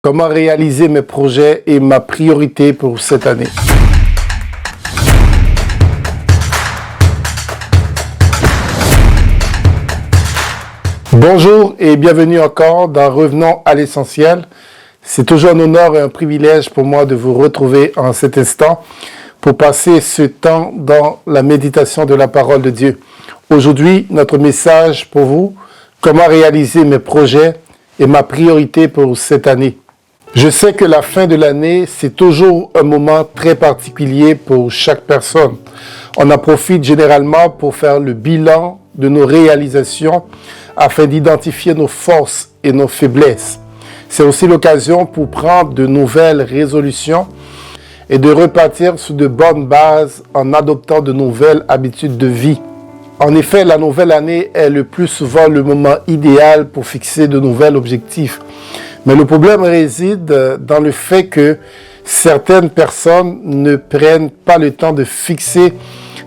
Comment réaliser mes projets et ma priorité pour cette année. Bonjour et bienvenue encore dans Revenons à l'essentiel. C'est toujours un honneur et un privilège pour moi de vous retrouver en cet instant pour passer ce temps dans la méditation de la parole de Dieu. Aujourd'hui, notre message pour vous, comment réaliser mes projets et ma priorité pour cette année. Je sais que la fin de l'année, c'est toujours un moment très particulier pour chaque personne. On en profite généralement pour faire le bilan de nos réalisations afin d'identifier nos forces et nos faiblesses. C'est aussi l'occasion pour prendre de nouvelles résolutions et de repartir sur de bonnes bases en adoptant de nouvelles habitudes de vie. En effet, la nouvelle année est le plus souvent le moment idéal pour fixer de nouveaux objectifs. Mais le problème réside dans le fait que certaines personnes ne prennent pas le temps de fixer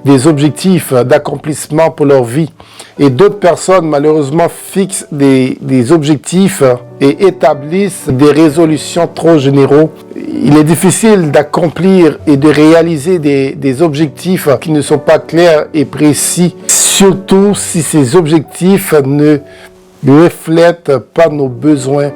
des objectifs d'accomplissement pour leur vie. Et d'autres personnes, malheureusement, fixent des objectifs et établissent des résolutions trop généraux. Il est difficile d'accomplir et de réaliser des objectifs qui ne sont pas clairs et précis, surtout si ces objectifs ne reflètent pas nos besoins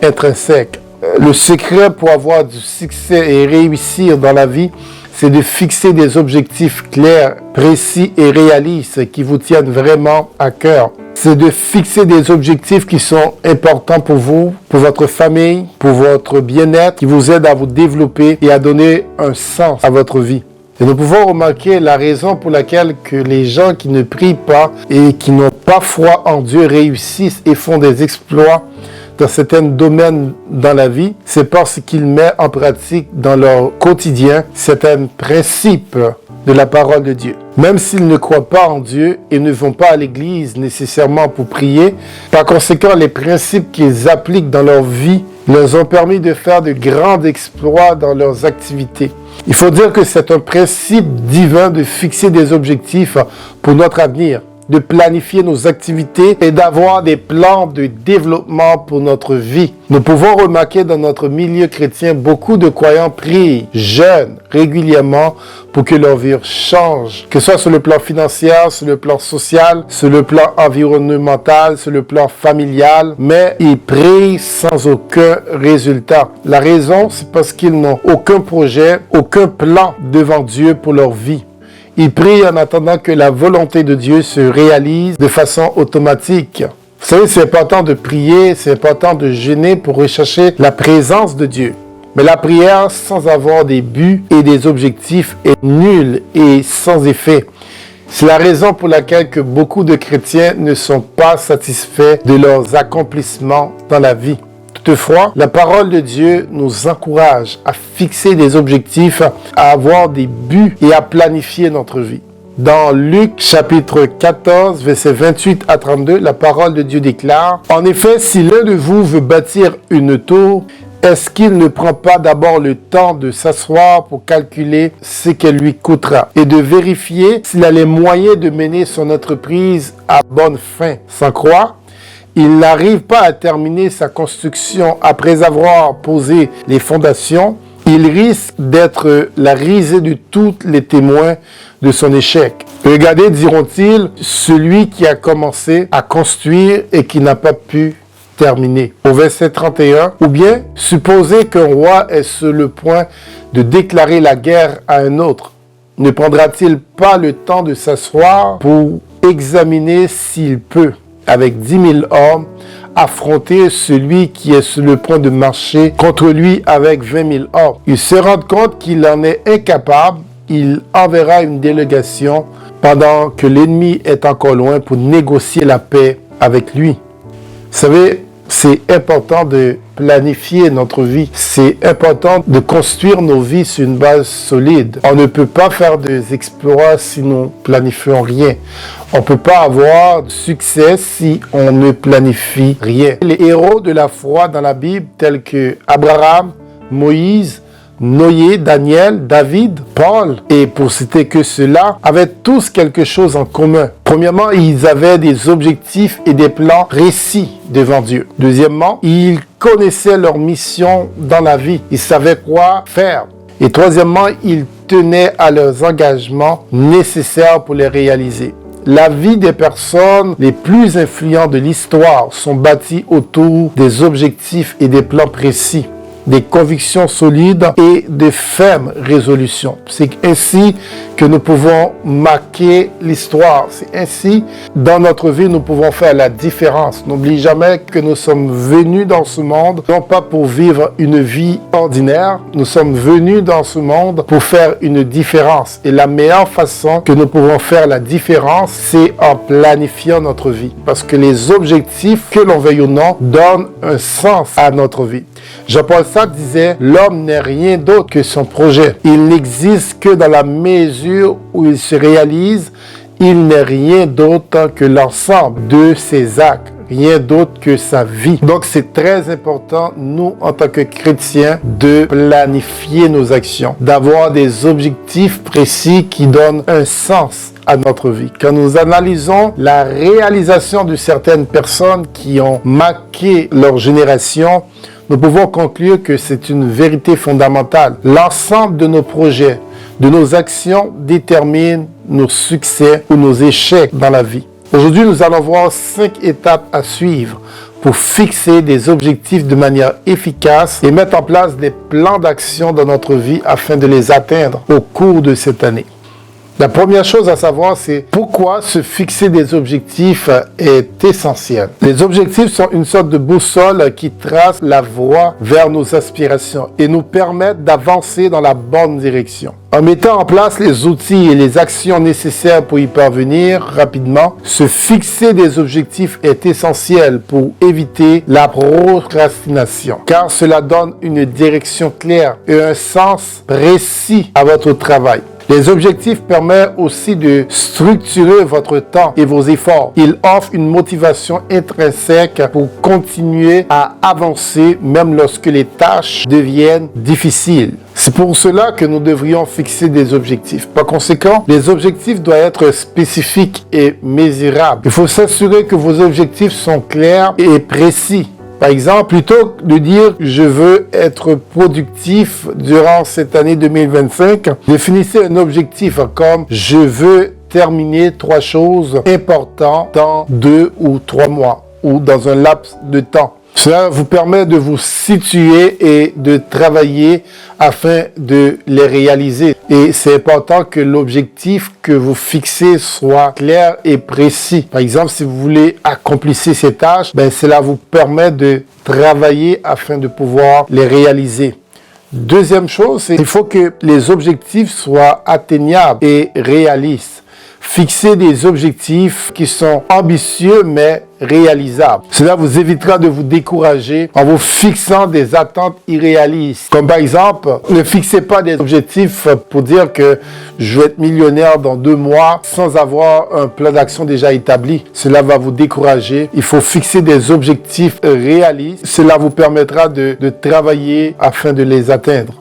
intrinsèques. Le secret pour avoir du succès et réussir dans la vie, c'est de fixer des objectifs clairs, précis et réalistes qui vous tiennent vraiment à cœur. C'est de fixer des objectifs qui sont importants pour vous, pour votre famille, pour votre bien-être, qui vous aident à vous développer et à donner un sens à votre vie. Et nous pouvons remarquer la raison pour laquelle que les gens qui ne prient pas et qui n'ont pas foi en Dieu réussissent et font des exploits dans certains domaines dans la vie, c'est parce qu'ils mettent en pratique dans leur quotidien certains principes de la parole de Dieu. Même s'ils ne croient pas en Dieu et ne vont pas à l'église nécessairement pour prier, par conséquent, les principes qu'ils appliquent dans leur vie leur ont permis de faire de grands exploits dans leurs activités. Il faut dire que c'est un principe divin de fixer des objectifs pour notre avenir, de planifier nos activités et d'avoir des plans de développement pour notre vie. Nous pouvons remarquer dans notre milieu chrétien beaucoup de croyants prient, jeûnent régulièrement pour que leur vie change, que ce soit sur le plan financier, sur le plan social, sur le plan environnemental, sur le plan familial, mais ils prient sans aucun résultat. La raison, c'est parce qu'ils n'ont aucun projet, aucun plan devant Dieu pour leur vie. Ils prient en attendant que la volonté de Dieu se réalise de façon automatique. Vous savez, c'est important de prier, c'est important de jeûner pour rechercher la présence de Dieu. Mais la prière sans avoir des buts et des objectifs est nulle et sans effet. C'est la raison pour laquelle que beaucoup de chrétiens ne sont pas satisfaits de leurs accomplissements dans la vie. Toutefois, la parole de Dieu nous encourage à fixer des objectifs, à avoir des buts et à planifier notre vie. Dans Luc chapitre 14, versets 28 à 32, la parole de Dieu déclare « En effet, si l'un de vous veut bâtir une tour, est-ce qu'il ne prend pas d'abord le temps de s'asseoir pour calculer ce qu'elle lui coûtera et de vérifier s'il a les moyens de mener son entreprise à bonne fin, sans croire il n'arrive pas à terminer sa construction après avoir posé les fondations, il risque d'être la risée de tous les témoins de son échec. Regardez, diront-ils, celui qui a commencé à construire et qui n'a pas pu terminer. Au verset 31, ou bien, supposez qu'un roi est sur le point de déclarer la guerre à un autre. Ne prendra-t-il pas le temps de s'asseoir pour examiner s'il peut, avec 10 000 hommes, affronter celui qui est sur le point de marcher contre lui avec 20 000 hommes. Il se rend compte qu'il en est incapable, il enverra une délégation pendant que l'ennemi est encore loin pour négocier la paix avec lui. Vous savez, c'est important de planifier notre vie. C'est important de construire nos vies sur une base solide. On ne peut pas faire des exploits si nous planifions rien. On ne peut pas avoir de succès si on ne planifie rien. Les héros de la foi dans la Bible, tels que Abraham, Moïse, Noé, Daniel, David, Paul, et pour citer que ceux-là, avaient tous quelque chose en commun. Premièrement, ils avaient des objectifs et des plans précis devant Dieu. Deuxièmement, ils connaissaient leur mission dans la vie. Ils savaient quoi faire. Et troisièmement, ils tenaient à leurs engagements nécessaires pour les réaliser. La vie des personnes les plus influentes de l'histoire sont bâties autour des objectifs et des plans précis, des convictions solides et de fermes résolutions. C'est ainsi que nous pouvons marquer l'histoire. C'est ainsi, dans notre vie, nous pouvons faire la différence. N'oublie jamais que nous sommes venus dans ce monde, non pas pour vivre une vie ordinaire, nous sommes venus dans ce monde pour faire une différence. Et la meilleure façon que nous pouvons faire la différence, c'est en planifiant notre vie. Parce que les objectifs, que l'on veuille ou non, donnent un sens à notre vie. Jean-Paul Sartre disait « L'homme n'est rien d'autre que son projet. Il n'existe que dans la mesure où il se réalise. Il n'est rien d'autre que l'ensemble de ses actes. Rien d'autre que sa vie. » Donc, c'est très important, nous, en tant que chrétiens, de planifier nos actions, d'avoir des objectifs précis qui donnent un sens à notre vie. Quand nous analysons la réalisation de certaines personnes qui ont marqué leur génération, nous pouvons conclure que c'est une vérité fondamentale. L'ensemble de nos projets, de nos actions détermine nos succès ou nos échecs dans la vie. Aujourd'hui, nous allons voir 5 étapes à suivre pour fixer des objectifs de manière efficace et mettre en place des plans d'action dans notre vie afin de les atteindre au cours de cette année. La première chose à savoir, c'est pourquoi se fixer des objectifs est essentiel. Les objectifs sont une sorte de boussole qui trace la voie vers nos aspirations et nous permettent d'avancer dans la bonne direction. En mettant en place les outils et les actions nécessaires pour y parvenir rapidement, se fixer des objectifs est essentiel pour éviter la procrastination, car cela donne une direction claire et un sens précis à votre travail. Les objectifs permettent aussi de structurer votre temps et vos efforts. Ils offrent une motivation intrinsèque pour continuer à avancer même lorsque les tâches deviennent difficiles. C'est pour cela que nous devrions fixer des objectifs. Par conséquent, les objectifs doivent être spécifiques et mesurables. Il faut s'assurer que vos objectifs sont clairs et précis. Par exemple, plutôt que de dire « je veux être productif durant cette année 2025 », définissez un objectif comme « je veux terminer 3 choses importantes dans 2 ou 3 mois » ou dans un laps de temps. Cela vous permet de vous situer et de travailler afin de les réaliser. Et c'est important que l'objectif que vous fixez soit clair et précis. Par exemple, si vous voulez accomplir ces tâches, cela vous permet de travailler afin de pouvoir les réaliser. Deuxième chose, c'est qu'il faut que les objectifs soient atteignables et réalistes. Fixez des objectifs qui sont ambitieux mais réalisables. Cela vous évitera de vous décourager en vous fixant des attentes irréalistes. Comme par exemple, ne fixez pas des objectifs pour dire que je vais être millionnaire dans 2 mois sans avoir un plan d'action déjà établi. Cela va vous décourager. Il faut fixer des objectifs réalistes. Cela vous permettra de travailler afin de les atteindre.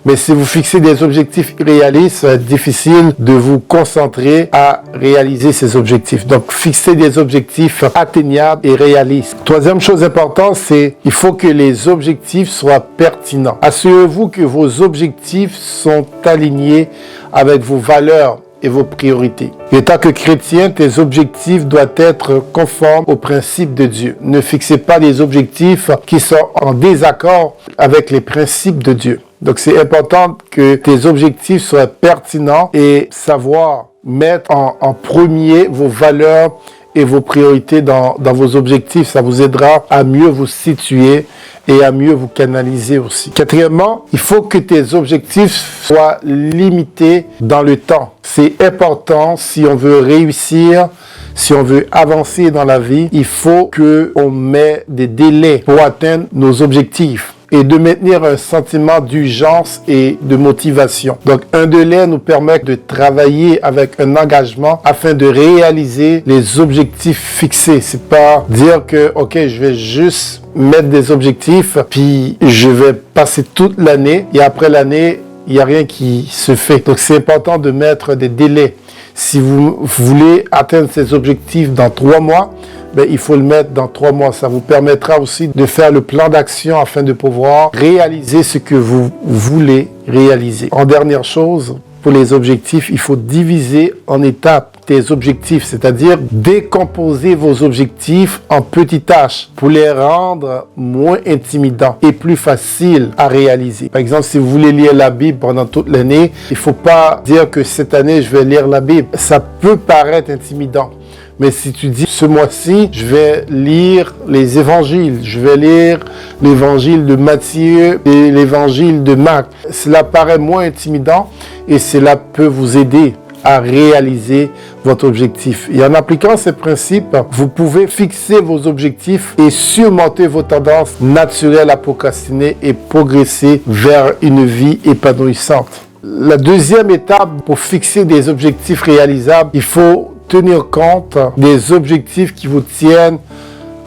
Mais si vous fixez des objectifs irréalistes, c'est difficile de vous concentrer à réaliser ces objectifs. Donc, fixez des objectifs atteignables et réalistes. Troisième chose importante, c'est qu'il faut que les objectifs soient pertinents. Assurez-vous que vos objectifs sont alignés avec vos valeurs et vos priorités. En tant que chrétien, tes objectifs doivent être conformes aux principes de Dieu. Ne fixez pas des objectifs qui sont en désaccord avec les principes de Dieu. Donc, c'est important que tes objectifs soient pertinents et savoir mettre en premier vos valeurs et vos priorités dans vos objectifs. Ça vous aidera à mieux vous situer et à mieux vous canaliser aussi. Quatrièmement, il faut que tes objectifs soient limités dans le temps. C'est important si on veut réussir, si on veut avancer dans la vie, il faut qu'on mette des délais pour atteindre nos objectifs. et de maintenir un sentiment d'urgence et de motivation. Donc, un délai nous permet de travailler avec un engagement afin de réaliser les objectifs fixés. C'est pas dire que, OK, je vais juste mettre des objectifs, puis je vais passer toute l'année, et après l'année, il n'y a rien qui se fait. Donc, c'est important de mettre des délais. Si vous voulez atteindre ces objectifs dans 3 mois, il faut le mettre dans 3 mois. Ça vous permettra aussi de faire le plan d'action afin de pouvoir réaliser ce que vous voulez réaliser. En dernière chose, pour les objectifs, il faut diviser en étapes tes objectifs, c'est-à-dire décomposer vos objectifs en petites tâches pour les rendre moins intimidants et plus faciles à réaliser. Par exemple, si vous voulez lire la Bible pendant toute l'année, il ne faut pas dire que cette année, je vais lire la Bible. Ça peut paraître intimidant. Mais si tu dis, ce mois-ci, je vais lire les évangiles, je vais lire l'évangile de Matthieu et l'évangile de Marc, cela paraît moins intimidant et cela peut vous aider à réaliser votre objectif. Et en appliquant ces principes, vous pouvez fixer vos objectifs et surmonter vos tendances naturelles à procrastiner et progresser vers une vie épanouissante. La deuxième étape pour fixer des objectifs réalisables, il faut tenir compte des objectifs qui vous tiennent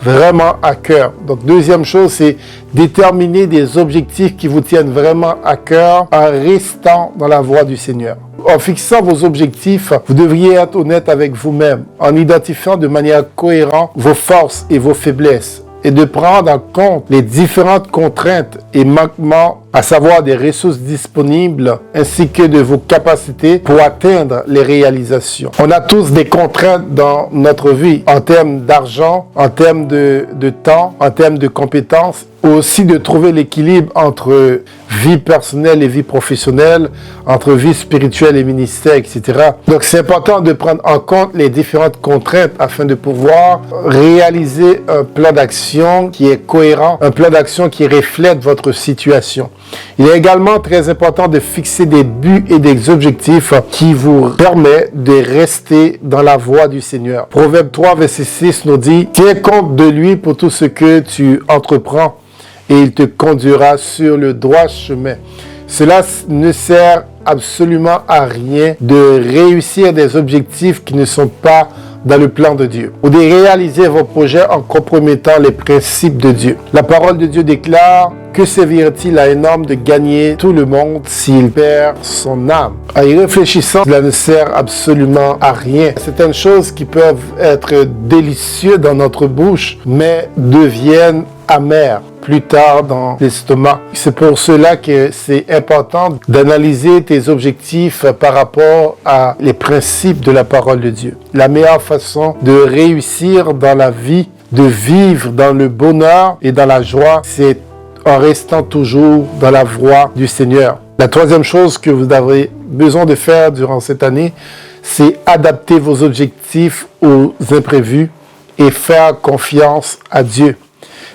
vraiment à cœur. Donc, deuxième chose, c'est déterminer des objectifs qui vous tiennent vraiment à cœur en restant dans la voie du Seigneur. En fixant vos objectifs, vous devriez être honnête avec vous-même, en identifiant de manière cohérente vos forces et vos faiblesses, et de prendre en compte les différentes contraintes et manquements, à savoir des ressources disponibles ainsi que de vos capacités pour atteindre les réalisations. On a tous des contraintes dans notre vie en termes d'argent, en termes de temps, en termes de compétences, aussi de trouver l'équilibre entre vie personnelle et vie professionnelle, entre vie spirituelle et ministère, etc. Donc c'est important de prendre en compte les différentes contraintes afin de pouvoir réaliser un plan d'action qui est cohérent, un plan d'action qui reflète votre situation. Il est également très important de fixer des buts et des objectifs qui vous permettent de rester dans la voie du Seigneur. Proverbe 3, verset 6 nous dit « Tiens compte de lui pour tout ce que tu entreprends et il te conduira sur le droit chemin. » Cela ne sert absolument à rien de réussir des objectifs qui ne sont pas dans le plan de Dieu, ou de réaliser vos projets en compromettant les principes de Dieu. La parole de Dieu déclare: que servirait-il à un homme de gagner tout le monde s'il perd son âme? En y réfléchissant, cela ne sert absolument à rien. Certaines choses qui peuvent être délicieuses dans notre bouche, mais deviennent amères plus tard dans l'estomac. C'est pour cela que c'est important d'analyser tes objectifs par rapport à les principes de la parole de Dieu. La meilleure façon de réussir dans la vie, de vivre dans le bonheur et dans la joie, c'est en restant toujours dans la voie du Seigneur. La troisième chose que vous avez besoin de faire durant cette année, c'est adapter vos objectifs aux imprévus et faire confiance à Dieu.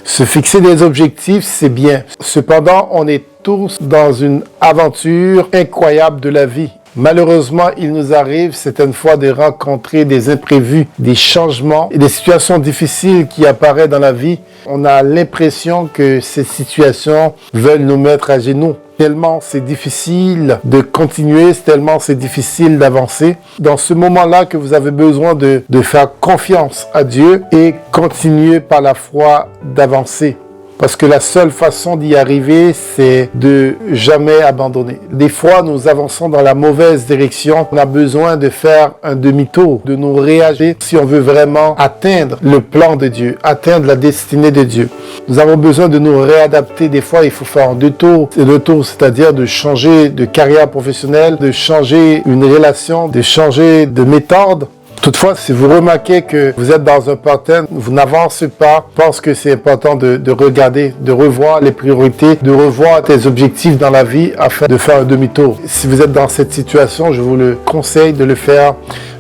Se fixer des objectifs, c'est bien. Cependant, on est tous dans une aventure incroyable de la vie. Malheureusement, il nous arrive certaines fois de rencontrer des imprévus, des changements et des situations difficiles qui apparaissent dans la vie. On a l'impression que ces situations veulent nous mettre à genoux. Tellement c'est difficile de continuer, tellement c'est difficile d'avancer. Dans ce moment-là que vous avez besoin de faire confiance à Dieu et continuer par la foi d'avancer. Parce que la seule façon d'y arriver, c'est de jamais abandonner. Des fois, nous avançons dans la mauvaise direction. On a besoin de faire un demi-tour, de nous réagir si on veut vraiment atteindre le plan de Dieu, atteindre la destinée de Dieu. Nous avons besoin de nous réadapter. Des fois, il faut faire un deux-tours. Deux-tours, c'est-à-dire de changer de carrière professionnelle, de changer une relation, de changer de méthode. Toutefois, si vous remarquez que vous êtes dans un pattern, vous n'avancez pas, je pense que c'est important de regarder, de revoir les priorités, de revoir tes objectifs dans la vie afin de faire un demi-tour. Si vous êtes dans cette situation, je vous le conseille de le faire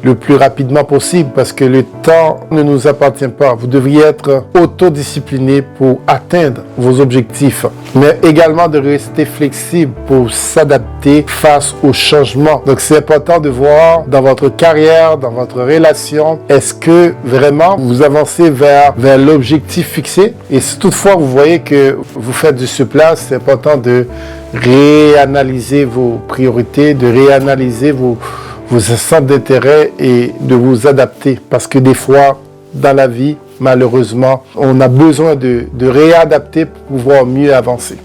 le plus rapidement possible parce que le temps ne nous appartient pas. Vous devriez être autodiscipliné pour atteindre vos objectifs, mais également de rester flexible pour s'adapter face aux changements. Donc c'est important de voir dans votre carrière, dans votre relation, est-ce que vraiment vous avancez vers l'objectif fixé? Et si toutefois vous voyez que vous faites du surplace, c'est important de réanalyser vos priorités, de réanalyser vos centres d'intérêt et de vous adapter. Parce que des fois, dans la vie, malheureusement, on a besoin de réadapter pour pouvoir mieux avancer.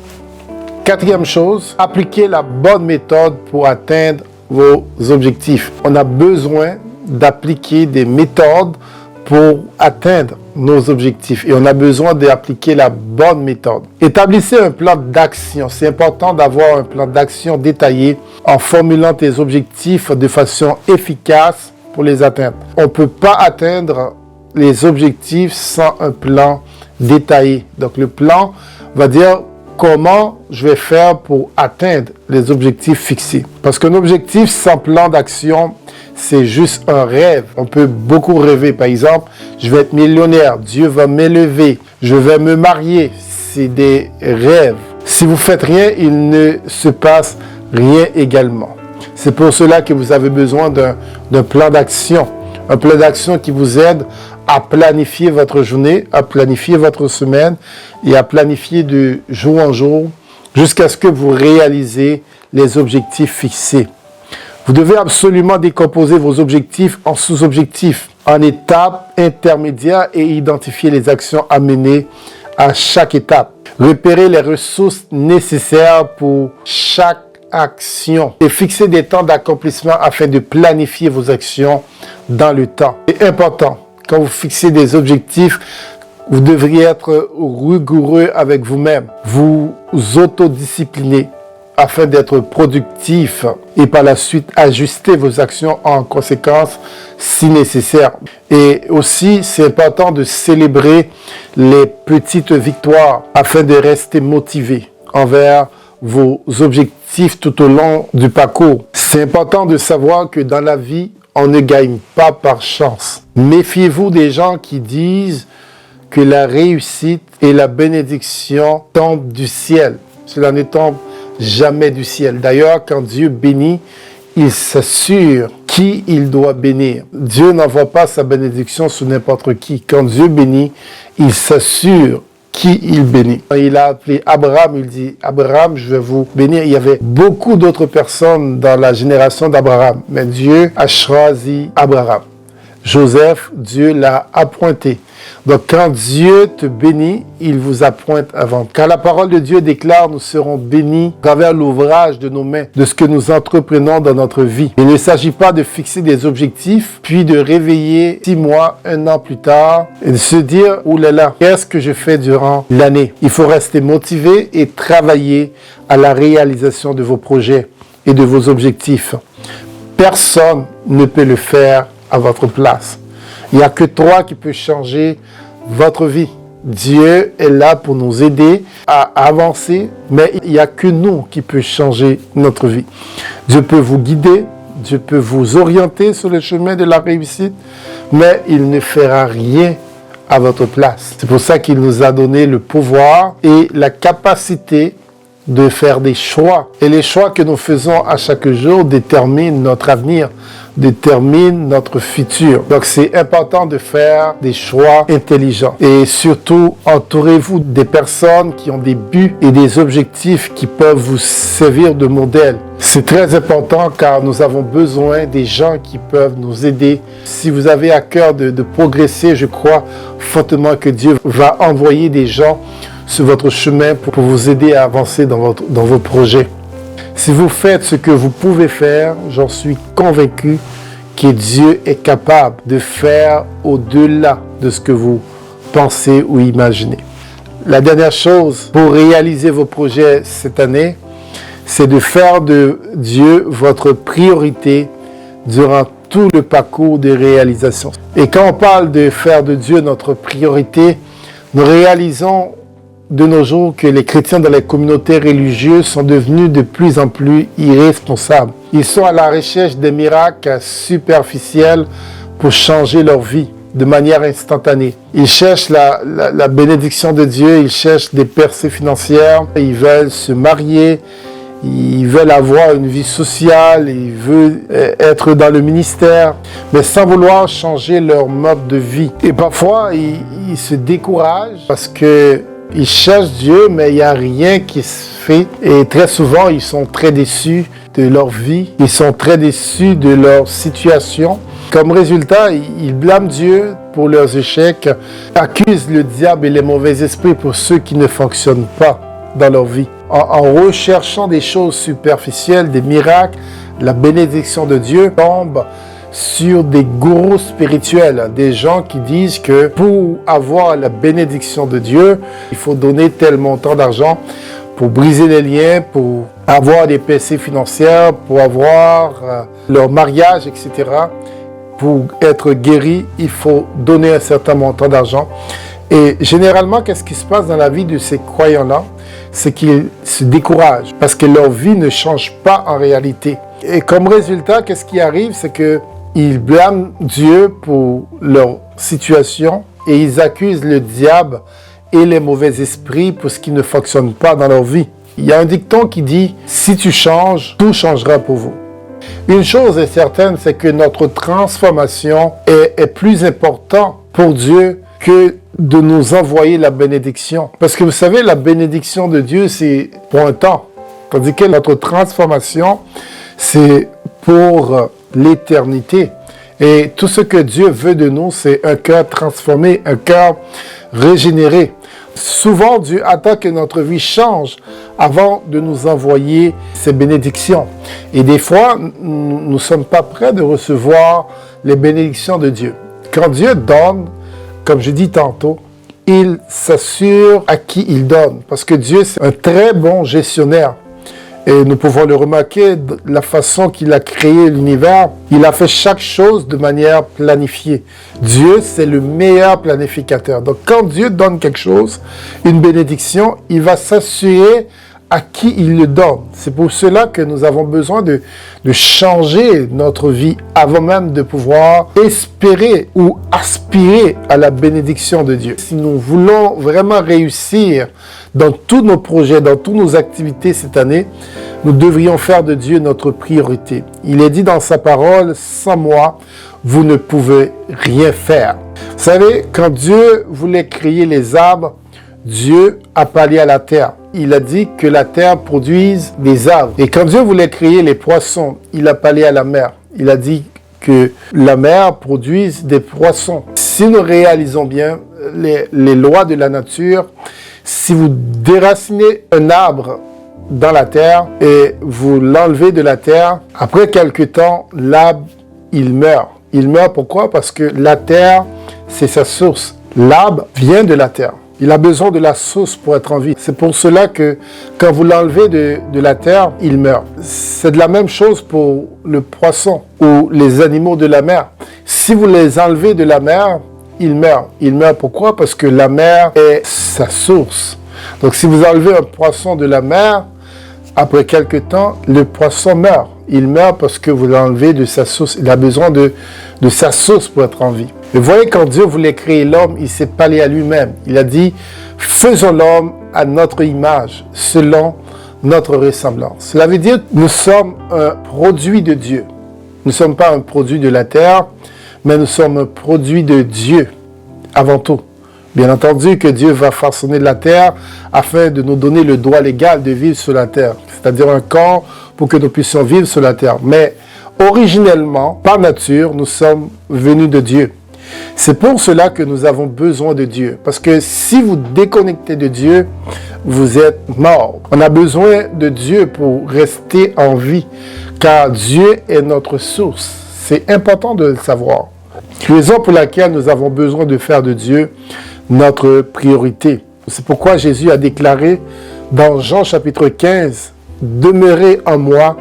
Quatrième chose, appliquez la bonne méthode pour atteindre vos objectifs. On a besoin d'appliquer des méthodes pour atteindre nos objectifs et on a besoin d'appliquer la bonne méthode. Établissez un plan d'action. C'est important d'avoir un plan d'action détaillé en formulant tes objectifs de façon efficace pour les atteindre. On ne peut pas atteindre les objectifs sans un plan détaillé. Donc le plan va dire comment je vais faire pour atteindre les objectifs fixés. Parce qu'un objectif sans plan d'action, c'est juste un rêve. On peut beaucoup rêver. Par exemple, je vais être millionnaire, Dieu va m'élever, je vais me marier. C'est des rêves. Si vous faites rien, il ne se passe rien également. C'est pour cela que vous avez besoin d'un plan d'action. Un plan d'action qui vous aide à planifier votre journée, à planifier votre semaine et à planifier de jour en jour jusqu'à ce que vous réalisez les objectifs fixés. Vous devez absolument décomposer vos objectifs en sous-objectifs, en étapes intermédiaires et identifier les actions à mener à chaque étape. Repérer les ressources nécessaires pour chaque action et fixer des temps d'accomplissement afin de planifier vos actions dans le temps. C'est important. Quand vous fixez des objectifs, vous devriez être rigoureux avec vous-même, vous autodiscipliner afin d'être productif et par la suite ajuster vos actions en conséquence si nécessaire. Et aussi, c'est important de célébrer les petites victoires afin de rester motivé envers vos objectifs tout au long du parcours. C'est important de savoir que dans la vie, on ne gagne pas par chance. Méfiez-vous des gens qui disent que la réussite et la bénédiction tombent du ciel. Cela ne tombe jamais du ciel. D'ailleurs, quand Dieu bénit, il s'assure qui il doit bénir. Dieu n'envoie pas sa bénédiction sur n'importe qui. Quand Dieu bénit, il s'assure qui il bénit. Il a appelé Abraham, il dit « Abraham, je vais vous bénir ». Il y avait beaucoup d'autres personnes dans la génération d'Abraham, mais Dieu a choisi Abraham. Joseph, Dieu l'a appointé. Donc quand Dieu te bénit, il vous appointe avant. Car la parole de Dieu déclare, nous serons bénis à travers l'ouvrage de nos mains, de ce que nous entreprenons dans notre vie. Il ne s'agit pas de fixer des objectifs, puis de réveiller 6 mois, 1 an plus tard, et de se dire, oh là là, qu'est-ce que je fais durant l'année? Il faut rester motivé et travailler à la réalisation de vos projets et de vos objectifs. Personne ne peut le faire à votre place. Il n'y a que toi qui peux changer votre vie. Dieu est là pour nous aider à avancer, mais il n'y a que nous qui peut changer notre vie. Dieu peut vous guider, Dieu peut vous orienter sur le chemin de la réussite, mais il ne fera rien à votre place. C'est pour ça qu'il nous a donné le pouvoir et la capacité de faire des choix. Et les choix que nous faisons à chaque jour déterminent notre avenir, déterminent notre futur. Donc c'est important de faire des choix intelligents. Et surtout, entourez-vous des personnes qui ont des buts et des objectifs qui peuvent vous servir de modèle. C'est très important car nous avons besoin des gens qui peuvent nous aider. Si vous avez à cœur de progresser, je crois fortement que Dieu va envoyer des gens sur votre chemin pour vous aider à avancer dans vos projets. Si vous faites ce que vous pouvez faire, j'en suis convaincu que Dieu est capable de faire au-delà de ce que vous pensez ou imaginez. La dernière chose pour réaliser vos projets cette année, c'est de faire de Dieu votre priorité durant tout le parcours de réalisation. Et quand on parle de faire de Dieu notre priorité, nous réalisons de nos jours que les chrétiens dans les communautés religieuses sont devenus de plus en plus irresponsables. Ils sont à la recherche des miracles superficiels pour changer leur vie de manière instantanée. Ils cherchent la bénédiction de Dieu, ils cherchent des percées financières, ils veulent se marier, ils veulent avoir une vie sociale, ils veulent être dans le ministère, mais sans vouloir changer leur mode de vie. Et parfois, ils se découragent parce que ils cherchent Dieu, mais il n'y a rien qui se fait. Et très souvent, ils sont très déçus de leur vie. Ils sont très déçus de leur situation. Comme résultat, ils blâment Dieu pour leurs échecs, accusent le diable et les mauvais esprits pour ceux qui ne fonctionnent pas dans leur vie. En recherchant des choses superficielles, des miracles, la bénédiction de Dieu tombe sur des gourous spirituels, des gens qui disent que pour avoir la bénédiction de Dieu, il faut donner tel montant d'argent pour briser les liens, pour avoir des percées financières, pour avoir leur mariage, etc. Pour être guéri, il faut donner un certain montant d'argent. Et généralement, qu'est-ce qui se passe dans la vie de ces croyants-là? C'est qu'ils se découragent parce que leur vie ne change pas en réalité. Et comme résultat, qu'est-ce qui arrive? C'est qu'ils blâment Dieu pour leur situation et ils accusent le diable et les mauvais esprits pour ce qui ne fonctionne pas dans leur vie. Il y a un dicton qui dit « Si tu changes, tout changera pour vous ». Une chose est certaine, c'est que notre transformation est plus importante pour Dieu que de nous envoyer la bénédiction. Parce que vous savez, la bénédiction de Dieu, c'est pour un temps. Tandis que notre transformation, c'est pour l'éternité. Et tout ce que Dieu veut de nous, c'est un cœur transformé, un cœur régénéré. Souvent, Dieu attend que notre vie change avant de nous envoyer ses bénédictions. Et des fois, nous ne sommes pas prêts de recevoir les bénédictions de Dieu. Quand Dieu donne, comme je dis tantôt, il s'assure à qui il donne. Parce que Dieu, c'est un très bon gestionnaire. Et nous pouvons le remarquer de la façon qu'il a créé l'univers. Il a fait chaque chose de manière planifiée. Dieu, c'est le meilleur planificateur. Donc, quand Dieu donne quelque chose, une bénédiction, il va s'assurer à qui il le donne. C'est pour cela que nous avons besoin de changer notre vie avant même de pouvoir espérer ou aspirer à la bénédiction de Dieu. Si nous voulons vraiment réussir dans tous nos projets, dans toutes nos activités cette année, nous devrions faire de Dieu notre priorité. Il est dit dans sa parole, « Sans moi, vous ne pouvez rien faire ». Vous savez, quand Dieu voulait créer les arbres, Dieu a parlé à la terre. Il a dit que la terre produise des arbres. Et quand Dieu voulait créer les poissons, il a parlé à la mer. Il a dit que la mer produise des poissons. Si nous réalisons bien les lois de la nature, si vous déracinez un arbre dans la terre et vous l'enlevez de la terre, après quelque temps, l'arbre, il meurt. Il meurt pourquoi? Parce que la terre, c'est sa source. L'arbre vient de la terre. Il a besoin de la source pour être en vie. C'est pour cela que quand vous l'enlevez de la terre, il meurt. C'est de la même chose pour le poisson ou les animaux de la mer. Si vous les enlevez de la mer, ils meurent. Ils meurent pourquoi? Parce que la mer est sa source. Donc si vous enlevez un poisson de la mer, après quelque temps, le poisson meurt. Il meurt parce que vous l'enlevez de sa source. Il a besoin de sa source pour être en vie. Et vous voyez, quand Dieu voulait créer l'homme, il s'est parlé à lui-même. Il a dit, faisons l'homme à notre image, selon notre ressemblance. Cela veut dire que nous sommes un produit de Dieu. Nous ne sommes pas un produit de la terre, mais nous sommes un produit de Dieu, avant tout. Bien entendu que Dieu va façonner la terre afin de nous donner le droit légal de vivre sur la terre, c'est-à-dire un corps pour que nous puissions vivre sur la terre. Mais originellement, par nature, nous sommes venus de Dieu. C'est pour cela que nous avons besoin de Dieu. Parce que si vous déconnectez de Dieu, vous êtes mort. On a besoin de Dieu pour rester en vie, car Dieu est notre source. C'est important de le savoir. Raison pour laquelle nous avons besoin de faire de Dieu notre priorité. C'est pourquoi Jésus a déclaré dans Jean chapitre 15, « Demeurez en moi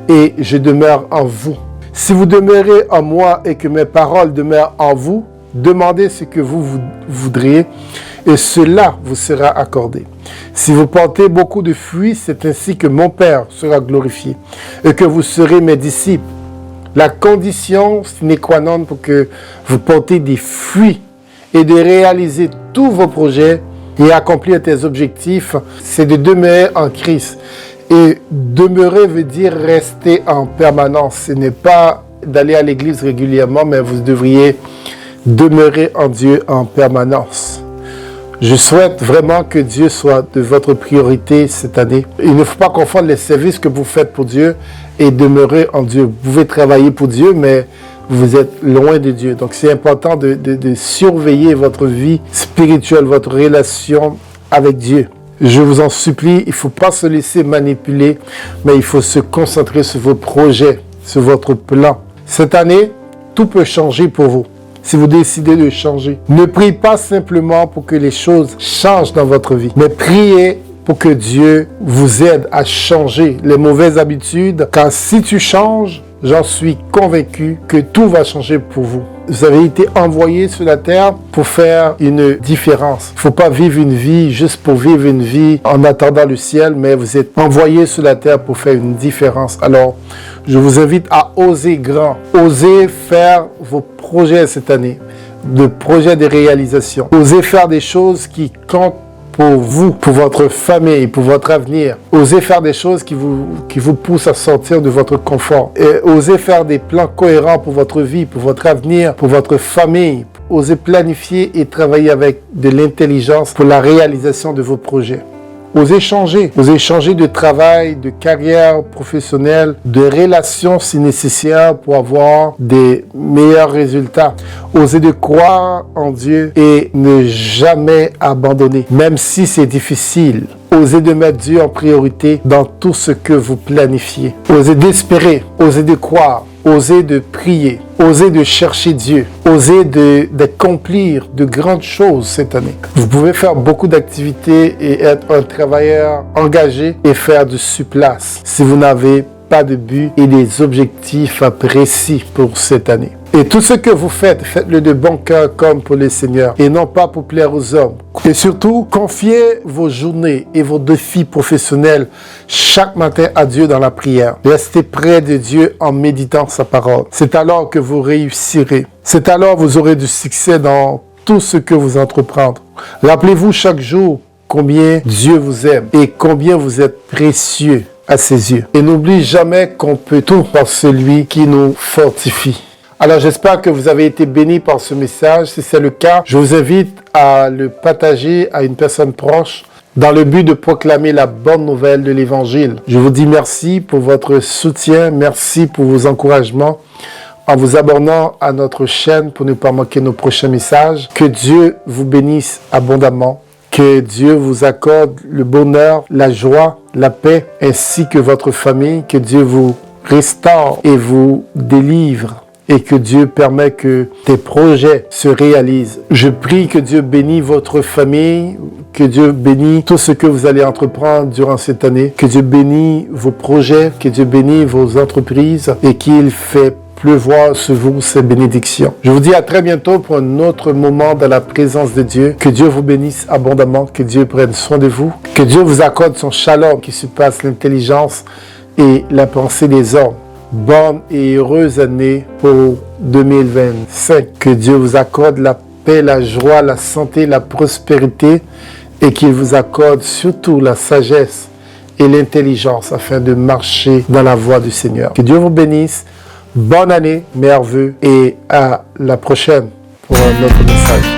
et je demeure en vous. Si vous demeurez en moi et que mes paroles demeurent en vous, demandez ce que vous voudriez et cela vous sera accordé. Si vous portez beaucoup de fruits, c'est ainsi que mon Père sera glorifié et que vous serez mes disciples. La condition sine qua non pour que vous portez des fruits et de réaliser tous vos projets et accomplir tes objectifs, c'est de demeurer en Christ. Et demeurer veut dire rester en permanence. Ce n'est pas d'aller à l'église régulièrement, mais vous devriez demeurer en Dieu en permanence. Je souhaite vraiment que Dieu soit de votre priorité cette année. Il ne faut pas confondre les services que vous faites pour Dieu et demeurer en Dieu. Vous pouvez travailler pour Dieu, mais vous êtes loin de Dieu. Donc c'est important de surveiller votre vie spirituelle, votre relation avec Dieu. Je vous en supplie, il ne faut pas se laisser manipuler, mais il faut se concentrer sur vos projets, sur votre plan. Cette année, tout peut changer pour vous. Si vous décidez de changer, ne priez pas simplement pour que les choses changent dans votre vie, mais priez pour que Dieu vous aide à changer les mauvaises habitudes, car si tu changes, j'en suis convaincu que tout va changer pour vous. Vous avez été envoyé sur la terre pour faire une différence. Il ne faut pas vivre une vie juste pour vivre une vie en attendant le ciel, mais vous êtes envoyé sur la terre pour faire une différence. Alors, je vous invite à oser grand, oser faire vos projets cette année, de projets de réalisation. Osez faire des choses qui comptent pour vous, pour votre famille, pour votre avenir. Osez faire des choses qui vous poussent à sortir de votre confort. Et osez faire des plans cohérents pour votre vie, pour votre avenir, pour votre famille. Osez planifier et travailler avec de l'intelligence pour la réalisation de vos projets. Osez changer de travail, de carrière professionnelle, de relations si nécessaire pour avoir des meilleurs résultats. Osez de croire en Dieu et ne jamais abandonner, même si c'est difficile. Osez de mettre Dieu en priorité dans tout ce que vous planifiez. Osez d'espérer, osez de croire, osez de prier, osez de chercher Dieu, osez d'accomplir de grandes choses cette année. Vous pouvez faire beaucoup d'activités et être un travailleur engagé et faire du surplace si vous n'avez pas de but et des objectifs précis pour cette année. Et tout ce que vous faites, faites-le de bon cœur comme pour le Seigneur et non pas pour plaire aux hommes. Et surtout, confiez vos journées et vos défis professionnels chaque matin à Dieu dans la prière. Restez près de Dieu en méditant sa parole. C'est alors que vous réussirez. C'est alors que vous aurez du succès dans tout ce que vous entreprendrez. Rappelez-vous chaque jour combien Dieu vous aime et combien vous êtes précieux à ses yeux. Et n'oublie jamais qu'on peut tout par celui qui nous fortifie. Alors j'espère que vous avez été bénis par ce message. Si c'est le cas, je vous invite à le partager à une personne proche dans le but de proclamer la bonne nouvelle de l'Évangile. Je vous dis merci pour votre soutien, merci pour vos encouragements en vous abonnant à notre chaîne pour ne pas manquer nos prochains messages. Que Dieu vous bénisse abondamment. Que Dieu vous accorde le bonheur, la joie, la paix, ainsi que votre famille. Que Dieu vous restaure et vous délivre. Et que Dieu permet que tes projets se réalisent. Je prie que Dieu bénisse votre famille, que Dieu bénisse tout ce que vous allez entreprendre durant cette année, que Dieu bénisse vos projets, que Dieu bénisse vos entreprises et qu'il fait pleuvoir sur vous ses bénédictions. Je vous dis à très bientôt pour un autre moment dans la présence de Dieu. Que Dieu vous bénisse abondamment, que Dieu prenne soin de vous, que Dieu vous accorde son shalom qui surpasse l'intelligence et la pensée des hommes. Bonne et heureuse année pour 2025. Que Dieu vous accorde la paix, la joie, la santé, la prospérité et qu'il vous accorde surtout la sagesse et l'intelligence afin de marcher dans la voie du Seigneur. Que Dieu vous bénisse. Bonne année, merveilleux et à la prochaine pour un autre message.